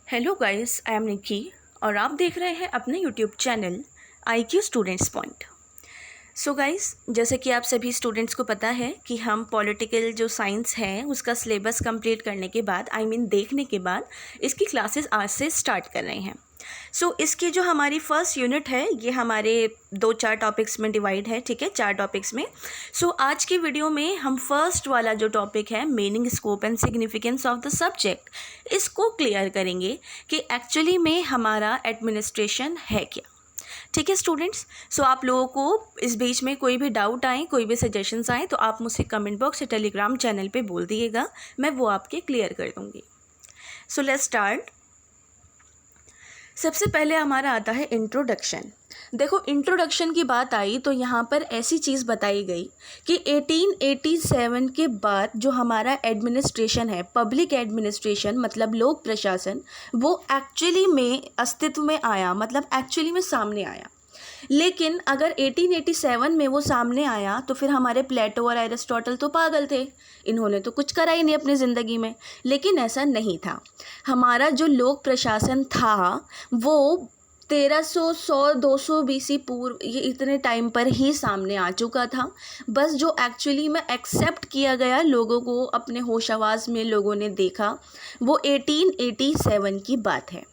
Hello guys, I am निकी और आप देख रहे हैं अपने YouTube channel IQ students point. So guys, जैसे कि आप सभी स्टूडेंट्स को पता है कि हम पॉलिटिकल जो साइंस है उसका सिलेबस कंप्लीट करने के बाद देखने के बाद इसकी क्लासेस आज से स्टार्ट कर रहे हैं। इसकी जो हमारी फर्स्ट यूनिट है ये हमारे 2-4 टॉपिक्स में डिवाइड है, ठीक है, 4 टॉपिक्स में। आज की वीडियो में हम फर्स्ट वाला जो टॉपिक है meaning, scope and significance of the subject, इसको क्लियर करेंगे कि एक्चुअली में हमारा एडमिनिस्ट्रेशन है क्या। ठीक है स्टूडेंट्स, आप लोगों को इस बीच में कोई भी डाउट आए, कोई भी सजेशंस आए तो आप मुझसे कमेंट बॉक्स या टेलीग्राम चैनल पे बोल दिएगा, मैं वो आपके क्लियर कर दूँगी। Let's start. सबसे पहले हमारा आता है इंट्रोडक्शन। देखो, इंट्रोडक्शन की बात आई तो यहाँ पर ऐसी चीज़ बताई गई कि 1887 के बाद जो हमारा एडमिनिस्ट्रेशन है, पब्लिक एडमिनिस्ट्रेशन मतलब लोक प्रशासन, वो एक्चुअली में अस्तित्व में आया, मतलब एक्चुअली में सामने आया। लेकिन अगर 1887 में वो सामने आया तो फिर हमारे प्लेटो और एरिस्टोटल तो पागल थे, इन्होंने तो कुछ करा ही नहीं अपनी ज़िंदगी में। लेकिन ऐसा नहीं था। हमारा जो लोक प्रशासन था वो 1300-200 BC पूर्व, ये इतने टाइम पर ही सामने आ चुका था। बस जो एक्चुअली में एक्सेप्ट किया गया, लोगों को अपने होश आवाज़ में लोगों ने देखा, वो 1887 की बात है।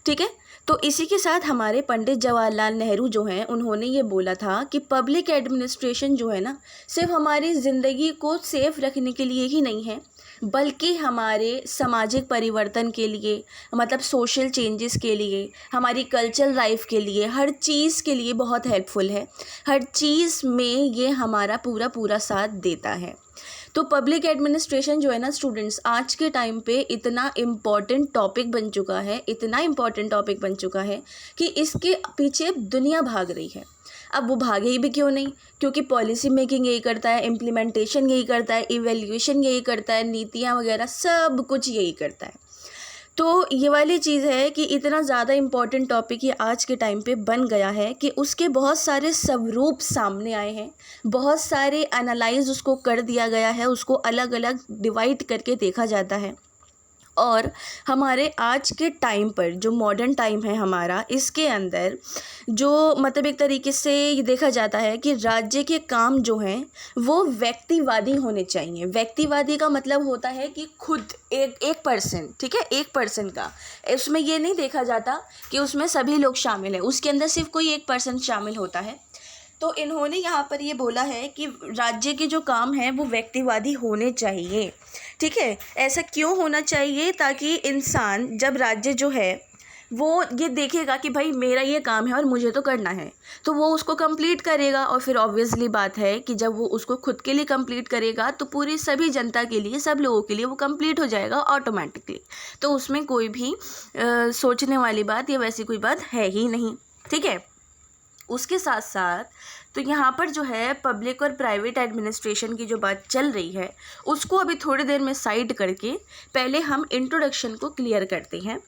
ठीक है, तो इसी के साथ हमारे पंडित जवाहरलाल नेहरू जो हैं, उन्होंने ये बोला था कि पब्लिक एडमिनिस्ट्रेशन जो है ना, सिर्फ हमारी ज़िंदगी को सेफ रखने के लिए ही नहीं है, बल्कि हमारे सामाजिक परिवर्तन के लिए, मतलब सोशल चेंजेस के लिए, हमारी कल्चरल लाइफ के लिए, हर चीज़ के लिए बहुत हेल्पफुल है। हर चीज़ में ये हमारा पूरा साथ देता है। तो पब्लिक एडमिनिस्ट्रेशन जो है ना स्टूडेंट्स, आज के टाइम पे इतना इम्पॉर्टेंट टॉपिक बन चुका है, इतना इम्पॉर्टेंट टॉपिक बन चुका है कि इसके पीछे दुनिया भाग रही है। अब वो भागे ही भी क्यों नहीं, क्योंकि पॉलिसी मेकिंग यही करता है, इम्प्लीमेंटेशन यही करता है, इवैल्यूएशन यही करता है, नीतियाँ वगैरह सब कुछ यही करता है। तो ये वाली चीज़ है कि इतना ज़्यादा इम्पॉर्टेंट टॉपिक ये आज के टाइम पे बन गया है कि उसके बहुत सारे स्वरूप सामने आए हैं, बहुत सारे एनालाइज उसको कर दिया गया है, उसको अलग अलग डिवाइड करके देखा जाता है। और हमारे आज के टाइम पर जो मॉडर्न टाइम है हमारा, इसके अंदर जो मतलब एक तरीके से ये देखा जाता है कि राज्य के काम जो हैं वो व्यक्तिवादी होने चाहिए। व्यक्तिवादी का मतलब होता है कि खुद एक पर्सन, ठीक है, एक पर्सन का, उसमें ये नहीं देखा जाता कि उसमें सभी लोग शामिल हैं, उसके अंदर सिर्फ कोई एक पर्सन शामिल होता है। तो इन्होंने यहाँ पर ये बोला है कि राज्य के जो काम हैं वो व्यक्तिवादी होने चाहिए। ठीक है, ऐसा क्यों होना चाहिए? ताकि इंसान जब राज्य जो है वो ये देखेगा कि भाई मेरा ये काम है और मुझे तो करना है, तो वो उसको कंप्लीट करेगा। और फिर ऑब्वियसली बात है कि जब वो उसको खुद के लिए कंप्लीट करेगा तो पूरी सभी जनता के लिए, सब लोगों के लिए वो कंप्लीट हो जाएगा ऑटोमेटिकली। तो उसमें कोई भी सोचने वाली बात या वैसी कोई बात है ही नहीं। ठीक है, उसके साथ साथ तो यहाँ पर जो है पब्लिक और प्राइवेट एडमिनिस्ट्रेशन की जो बात चल रही है उसको अभी थोड़ी देर में साइड करके पहले हम इंट्रोडक्शन को क्लियर करते हैं।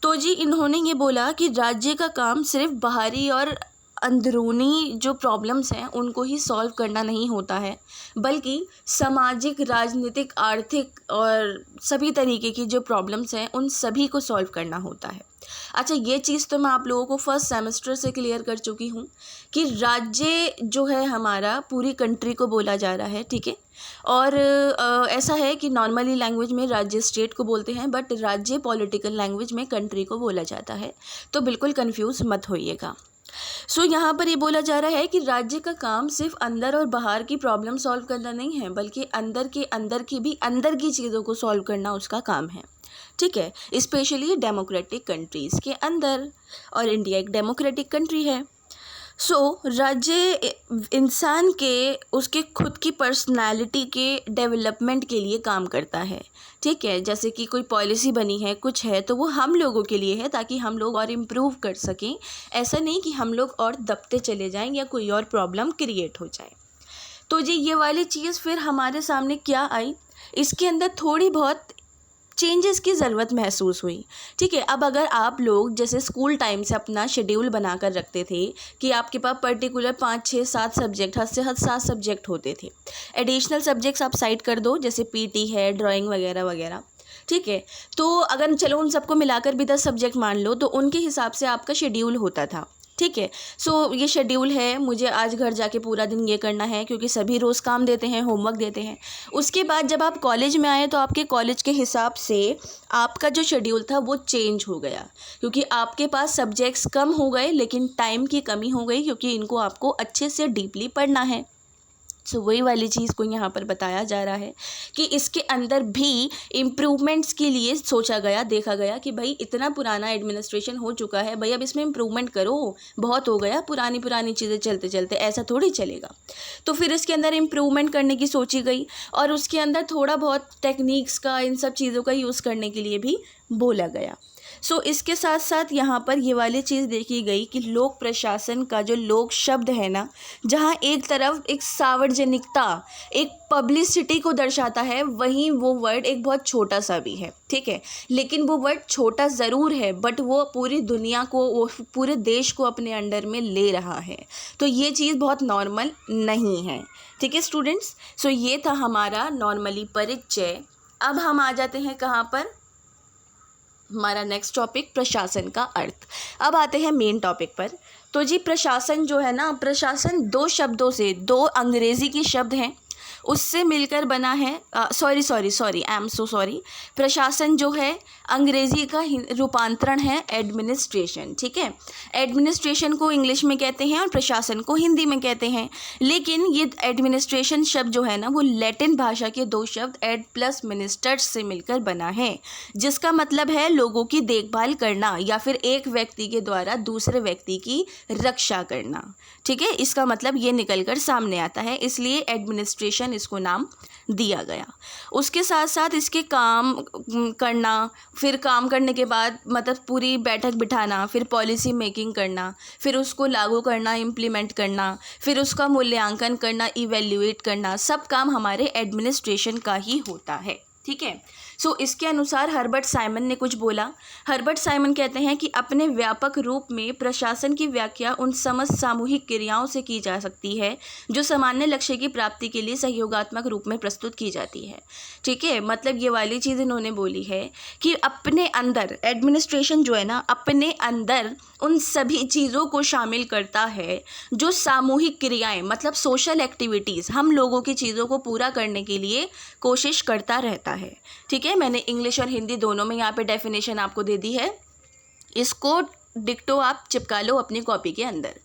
तो जी इन्होंने ये बोला कि राज्य का काम सिर्फ बाहरी और अंदरूनी जो प्रॉब्लम्स हैं उनको ही सॉल्व करना नहीं होता है, बल्कि सामाजिक, राजनीतिक, आर्थिक और सभी तरीके की जो प्रॉब्लम्स हैं उन सभी को सॉल्व करना होता है। अच्छा, ये चीज़ तो मैं आप लोगों को फर्स्ट सेमेस्टर से क्लियर कर चुकी हूँ कि राज्य जो है हमारा पूरी कंट्री को बोला जा रहा है, ठीक है। और ऐसा है कि नॉर्मली लैंग्वेज में राज्य स्टेट को बोलते हैं, बट राज्य पॉलिटिकल लैंग्वेज में कंट्री को बोला जाता है, तो बिल्कुल कंफ्यूज मत होइएगा। यहाँ पर ये बोला जा रहा है कि राज्य का काम सिर्फ अंदर और बाहर की प्रॉब्लम सॉल्व करना नहीं है, बल्कि अंदर के अंदर की भी, अंदर की चीज़ों को सॉल्व करना उसका काम है। ठीक है, स्पेशली डेमोक्रेटिक कंट्रीज़ के अंदर, और इंडिया एक डेमोक्रेटिक कंट्री है। राज्य इंसान के, उसके खुद की पर्सनालिटी के डेवलपमेंट के लिए काम करता है। ठीक है, जैसे कि कोई पॉलिसी बनी है, कुछ है, तो वो हम लोगों के लिए है ताकि हम लोग और इम्प्रूव कर सकें। ऐसा नहीं कि हम लोग और दबते चले जाएं या कोई और प्रॉब्लम क्रिएट हो जाए। तो जी ये वाली चीज़ फिर हमारे सामने क्या आई, इसके अंदर थोड़ी बहुत चेंजेस की ज़रूरत महसूस हुई। ठीक है, अब अगर आप लोग जैसे स्कूल टाइम से अपना शेड्यूल बना कर रखते थे कि आपके पास पर्टिकुलर 5, 6, 7 सब्जेक्ट, हद से हद 7 सब्जेक्ट होते थे, एडिशनल सब्जेक्ट्स आप साइड कर दो, जैसे पीटी है, ड्राइंग वगैरह वगैरह, ठीक है। तो अगर चलो उन सबको मिलाकर भी 10 सब्जेक्ट मान लो, तो उनके हिसाब से आपका शेड्यूल होता था, ठीक है। सो ये शेड्यूल है, मुझे आज घर जाके पूरा दिन ये करना है, क्योंकि सभी रोज़ काम देते हैं, होमवर्क देते हैं। उसके बाद जब आप कॉलेज में आए तो आपके कॉलेज के हिसाब से आपका जो शेड्यूल था वो चेंज हो गया, क्योंकि आपके पास सब्जेक्ट्स कम हो गए, लेकिन टाइम की कमी हो गई, क्योंकि इनको आपको अच्छे से डीपली पढ़ना है। सो वही वाली चीज़ को यहाँ पर बताया जा रहा है कि इसके अंदर भी इम्प्रूवमेंट्स के लिए सोचा गया, देखा गया कि भाई इतना पुराना एडमिनिस्ट्रेशन हो चुका है, भाई अब इसमें इम्प्रूवमेंट करो, बहुत हो गया, पुरानी पुरानी चीज़ें चलते चलते ऐसा थोड़ी चलेगा। तो फिर इसके अंदर इम्प्रूवमेंट करने की सोची गई, और उसके अंदर थोड़ा बहुत टेक्निक्स का, इन सब चीज़ों का यूज़ करने के लिए भी बोला गया। सो इसके साथ साथ यहाँ पर ये वाली चीज़ देखी गई कि लोक प्रशासन का जो लोक शब्द है ना, जहाँ एक तरफ एक सार्वजनिकता, एक पब्लिसिटी को दर्शाता है, वहीं वो वर्ड एक बहुत छोटा सा भी है, ठीक है। लेकिन वो वर्ड छोटा ज़रूर है, बट वो पूरी दुनिया को, वो पूरे देश को अपने अंडर में ले रहा है। तो ये चीज़ बहुत नॉर्मल नहीं है, ठीक है स्टूडेंट्स। सो ये था हमारा नॉर्मली परिचय। अब हम आ जाते हैं कहाँ पर, हमारा नेक्स्ट टॉपिक प्रशासन का अर्थ। अब आते हैं मेन टॉपिक पर। तो जी प्रशासन जो है ना, प्रशासन 2 शब्दों से, 2 अंग्रेज़ी के शब्द हैं, उससे मिलकर बना है। Sorry I am so sorry. प्रशासन जो है अंग्रेज़ी का रूपांतरण है एडमिनिस्ट्रेशन, ठीक है। एडमिनिस्ट्रेशन को इंग्लिश में कहते हैं और प्रशासन को हिंदी में कहते हैं। लेकिन ये एडमिनिस्ट्रेशन शब्द जो है ना, वो लैटिन भाषा के 2 शब्द एड प्लस मिनिस्टर्स से मिलकर बना है, जिसका मतलब है लोगों की देखभाल करना, या फिर एक व्यक्ति के द्वारा दूसरे व्यक्ति की रक्षा करना, ठीक है। इसका मतलब ये निकल कर सामने आता है, इसलिए एडमिनिस्ट्रेशन इसको नाम दिया गया। उसके साथ साथ इसके काम करना, फिर काम करने के बाद मतलब पूरी बैठक बिठाना, फिर पॉलिसी मेकिंग करना, फिर उसको लागू करना, इम्प्लीमेंट करना, फिर उसका मूल्यांकन करना, इवैल्यूएट करना, सब काम हमारे एडमिनिस्ट्रेशन का ही होता है, ठीक है। सो इसके अनुसार हर्बर्ट साइमन ने कुछ बोला। हर्बर्ट साइमन कहते हैं कि अपने व्यापक रूप में प्रशासन की व्याख्या उन समस्त सामूहिक क्रियाओं से की जा सकती है जो सामान्य लक्ष्य की प्राप्ति के लिए सहयोगात्मक रूप में प्रस्तुत की जाती है, ठीक है। मतलब ये वाली चीज़ इन्होंने बोली है कि अपने अंदर एडमिनिस्ट्रेशन जो है ना, अपने अंदर उन सभी चीज़ों को शामिल करता है जो सामूहिक क्रियाएं, मतलब सोशल एक्टिविटीज़, हम लोगों की चीज़ों को पूरा करने के लिए कोशिश करता रहता है, ठीक है। मैंने इंग्लिश और हिंदी दोनों में यहाँ पे डेफिनेशन आपको दे दी है, इसको डिक्टो आप चिपका लो अपनी कॉपी के अंदर।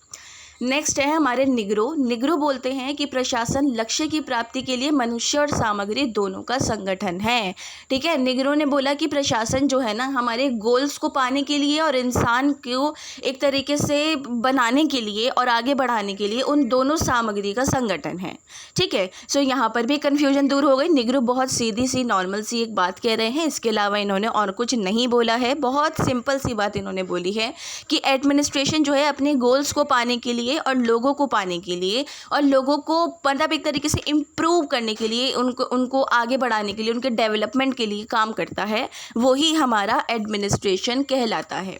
नेक्स्ट है हमारे निग्रो बोलते हैं कि प्रशासन लक्ष्य की प्राप्ति के लिए मनुष्य और सामग्री दोनों का संगठन है, ठीक है। निग्रो ने बोला कि प्रशासन जो है ना, हमारे गोल्स को पाने के लिए और इंसान को एक तरीके से बनाने के लिए और आगे बढ़ाने के लिए उन दोनों सामग्री का संगठन है, ठीक है। सो यहाँ पर भी कन्फ्यूजन दूर हो गई। निग्रो बहुत सीधी सी नॉर्मल सी एक बात कह रहे हैं, इसके अलावा इन्होंने और कुछ नहीं बोला है। बहुत सिंपल सी बात इन्होंने बोली है कि एडमिनिस्ट्रेशन जो है अपने गोल्स को पाने के लिए और लोगों को पाने के लिए और लोगों को मतलब एक तरीके से इम्प्रूव करने के लिए, उनको आगे बढ़ाने के लिए, उनके डेवलपमेंट के लिए काम करता है, वही हमारा एडमिनिस्ट्रेशन कहलाता है,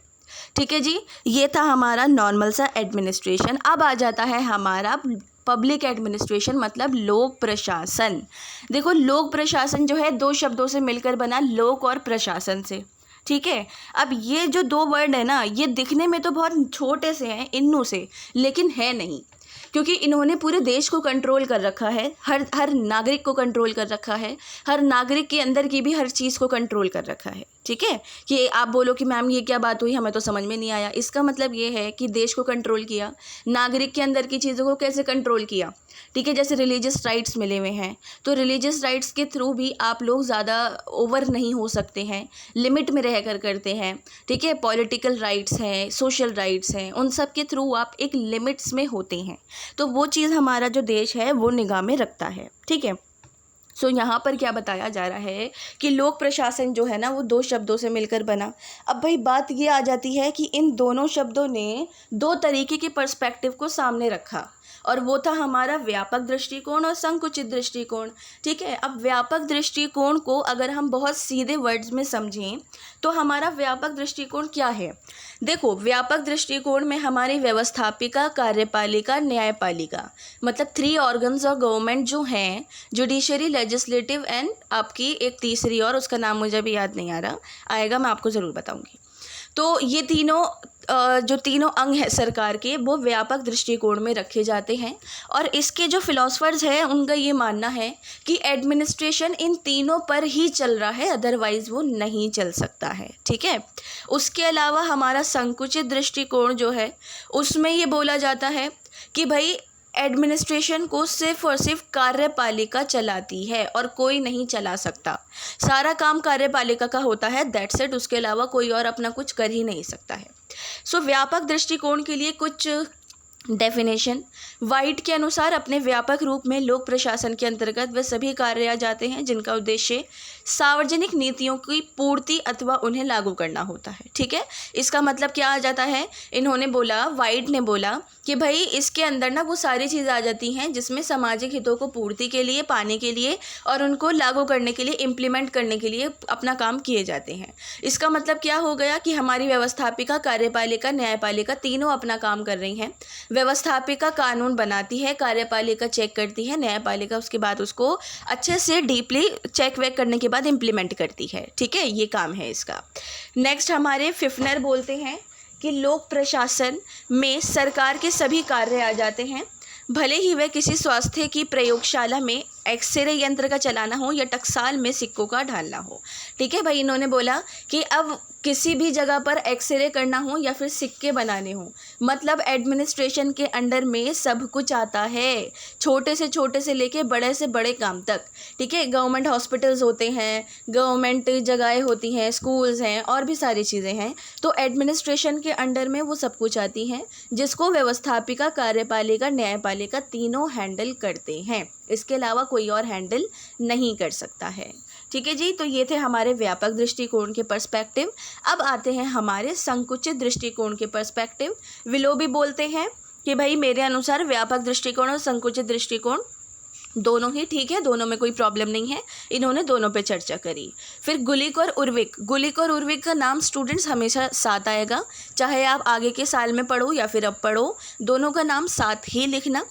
ठीक है जी। ये था हमारा नॉर्मल सा एडमिनिस्ट्रेशन। अब आ जाता है हमारा पब्लिक एडमिनिस्ट्रेशन, मतलब लोक प्रशासन। देखो लोक प्रशासन जो है 2 शब्दों से मिलकर बना, लोक और प्रशासन से, ठीक है। अब ये जो 2 वर्ड है ना, ये दिखने में तो बहुत छोटे से हैं, इन्नू से, लेकिन है नहीं, क्योंकि इन्होंने पूरे देश को कंट्रोल कर रखा है, हर नागरिक को कंट्रोल कर रखा है, हर नागरिक के अंदर की भी हर चीज़ को कंट्रोल कर रखा है, ठीक है। कि आप बोलो कि मैम ये क्या बात हुई, हमें तो समझ में नहीं आया, इसका मतलब ये है कि देश को कंट्रोल किया, नागरिक के अंदर की चीज़ों को कैसे कंट्रोल किया, ठीक है। जैसे रिलीजियस राइट्स मिले हुए हैं, तो रिलीजियस राइट्स के थ्रू भी आप लोग ज़्यादा ओवर नहीं हो सकते हैं, लिमिट में रह कर करते हैं, ठीक है। पॉलिटिकल राइट्स हैं, सोशल राइट्स हैं, उन सब के थ्रू आप एक लिमिट्स में होते हैं, तो वो चीज़ हमारा जो देश है वो निगाह में रखता है, ठीक है। सो यहाँ पर क्या बताया जा रहा है कि लोक प्रशासन जो है ना, वो 2 शब्दों से मिलकर बना। अब भाई बात ये आ जाती है कि इन दोनों शब्दों ने 2 तरीके के पर्सपेक्टिव को सामने रखा, और वो था हमारा व्यापक दृष्टिकोण और संकुचित दृष्टिकोण। ठीक है, अब व्यापक दृष्टिकोण को अगर हम बहुत सीधे वर्ड्स में समझें तो हमारा व्यापक दृष्टिकोण क्या है। देखो, व्यापक दृष्टिकोण में हमारी व्यवस्थापिका, कार्यपालिका, न्यायपालिका, मतलब 3 ऑर्गन्स ऑफ गवर्नमेंट जो हैं, जुडिशरी, लेजिस्लेटिव एंड आपकी एक तीसरी और उसका नाम मुझे अभी याद नहीं आ रहा, आएगा मैं आपको ज़रूर बताऊंगी। तो ये तीनों जो तीनों अंग हैं सरकार के, वो व्यापक दृष्टिकोण में रखे जाते हैं। और इसके जो फिलोसफर्स हैं उनका ये मानना है कि एडमिनिस्ट्रेशन इन तीनों पर ही चल रहा है, अदरवाइज़ वो नहीं चल सकता है। ठीक है, उसके अलावा हमारा संकुचित दृष्टिकोण जो है उसमें ये बोला जाता है कि भाई एडमिनिस्ट्रेशन को सिर्फ और सिर्फ कार्यपालिका चलाती है और कोई नहीं चला सकता। सारा काम कार्यपालिका का होता है, दैट्स इट। उसके अलावा कोई और अपना कुछ कर ही नहीं सकता है। सो व्यापक दृष्टिकोण के लिए कुछ डेफिनेशन। वाइट के अनुसार अपने व्यापक रूप में लोक प्रशासन के अंतर्गत वे सभी कार्य आ जाते हैं जिनका उद्देश्य सार्वजनिक नीतियों की पूर्ति अथवा उन्हें लागू करना होता है। ठीक है, इसका मतलब क्या आ जाता है, इन्होंने बोला, वाइट ने बोला कि भाई इसके अंदर ना वो सारी चीज़ें आ जाती हैं जिसमें सामाजिक हितों को पूर्ति के लिए, पाने के लिए और उनको लागू करने के लिए, इम्प्लीमेंट करने के लिए अपना काम किए जाते हैं। इसका मतलब क्या हो गया कि हमारी व्यवस्थापिका, कार्यपालिका, न्यायपालिका तीनों अपना काम कर रही हैं। व्यवस्थापिका कानून बनाती है, कार्यपालिका चेक करती है, न्यायपालिका उसके बाद उसको अच्छे से डीपली चेक वेक करने के बाद इम्प्लीमेंट करती है। ठीक है, ये काम है इसका। नेक्स्ट हमारे फिफ्नर बोलते हैं कि लोक प्रशासन में सरकार के सभी कार्य आ जाते हैं, भले ही वह किसी स्वास्थ्य की प्रयोगशाला में एक्सरे यंत्र का चलाना हो या टकसाल में सिक्कों का ढालना हो। ठीक है भाई, इन्होंने बोला कि अब किसी भी जगह पर एक्सरे करना हो या फिर सिक्के बनाने हो, मतलब एडमिनिस्ट्रेशन के अंडर में सब कुछ आता है, छोटे से लेके बड़े से बड़े काम तक। ठीक है, गवर्नमेंट हॉस्पिटल्स होते हैं, गवर्नमेंट जगहें होती हैं, स्कूल्स हैं और भी सारी चीज़ें हैं, तो एडमिनिस्ट्रेशन के अंडर में वो सब कुछ आती हैं जिसको व्यवस्थापिका, कार्यपालिका, न्यायपालिका तीनों हैंडल करते हैं। इसके अलावा कोई और हैंडल नहीं कर सकता है। ठीक है जी, तो ये थे हमारे व्यापक दृष्टिकोण के पर्सपेक्टिव। अब आते हैं हमारे संकुचित दृष्टिकोण के पर्सपेक्टिव। विलोबी बोलते हैं कि भाई मेरे अनुसार व्यापक दृष्टिकोण और संकुचित दृष्टिकोण दोनों ही ठीक है, दोनों में कोई प्रॉब्लम नहीं है। इन्होंने दोनों पे चर्चा करी। फिर गुलिक और उर्विक का नाम स्टूडेंट्स हमेशा साथ आएगा, चाहे आप आगे के साल में पढ़ो या फिर अब पढ़ो, दोनों का नाम साथ ही लिखना।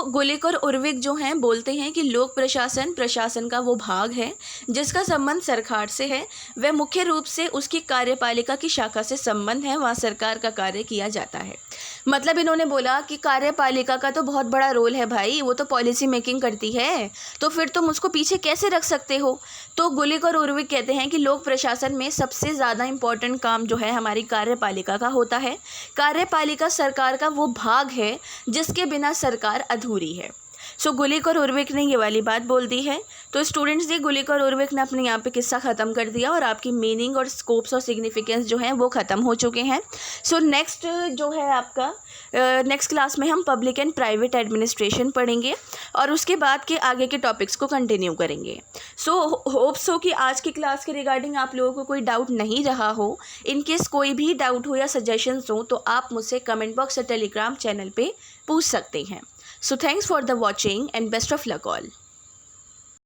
गुलिक और उर्विक जो हैं बोलते हैं कि लोक प्रशासन का वो भाग है जिसका संबंध सरकार से है, वह मुख्य रूप से उसकी कार्यपालिका की शाखा से संबंध है, वहाँ सरकार का कार्य किया जाता है। मतलब इन्होंने बोला कि कार्यपालिका का तो बहुत बड़ा रोल है भाई, वो तो पॉलिसी मेकिंग करती है, तो फिर तुम उसको पीछे कैसे रख सकते हो। तो गुलिक और उर्विक कहते हैं कि लोक प्रशासन में सबसे ज़्यादा इम्पॉर्टेंट काम जो है हमारी कार्यपालिका का होता है। कार्यपालिका सरकार का वो भाग है जिसके बिना सरकार अधूरी है। गुलिक और उर्विक ने ये वाली बात बोल दी है। तो स्टूडेंट्स, ये गुलिक और उर्विक ने अपने यहाँ पे किस्सा ख़त्म कर दिया और आपकी मीनिंग और स्कोप्स और सिग्निफिकेंस जो हैं वो ख़त्म हो चुके हैं। नेक्स्ट जो है आपका नेक्स्ट क्लास में हम पब्लिक एंड प्राइवेट एडमिनिस्ट्रेशन पढ़ेंगे और उसके बाद के आगे के टॉपिक्स को कंटिन्यू करेंगे। होप्स हो कि आज की क्लास के रिगार्डिंग आप लोगों को कोई डाउट नहीं रहा हो। इनकेस कोई भी डाउट हो या सजेशंस हो तो आप मुझसे कमेंट बॉक्स या टेलीग्राम चैनल पे पूछ सकते हैं। So thanks for the watching and best of luck all.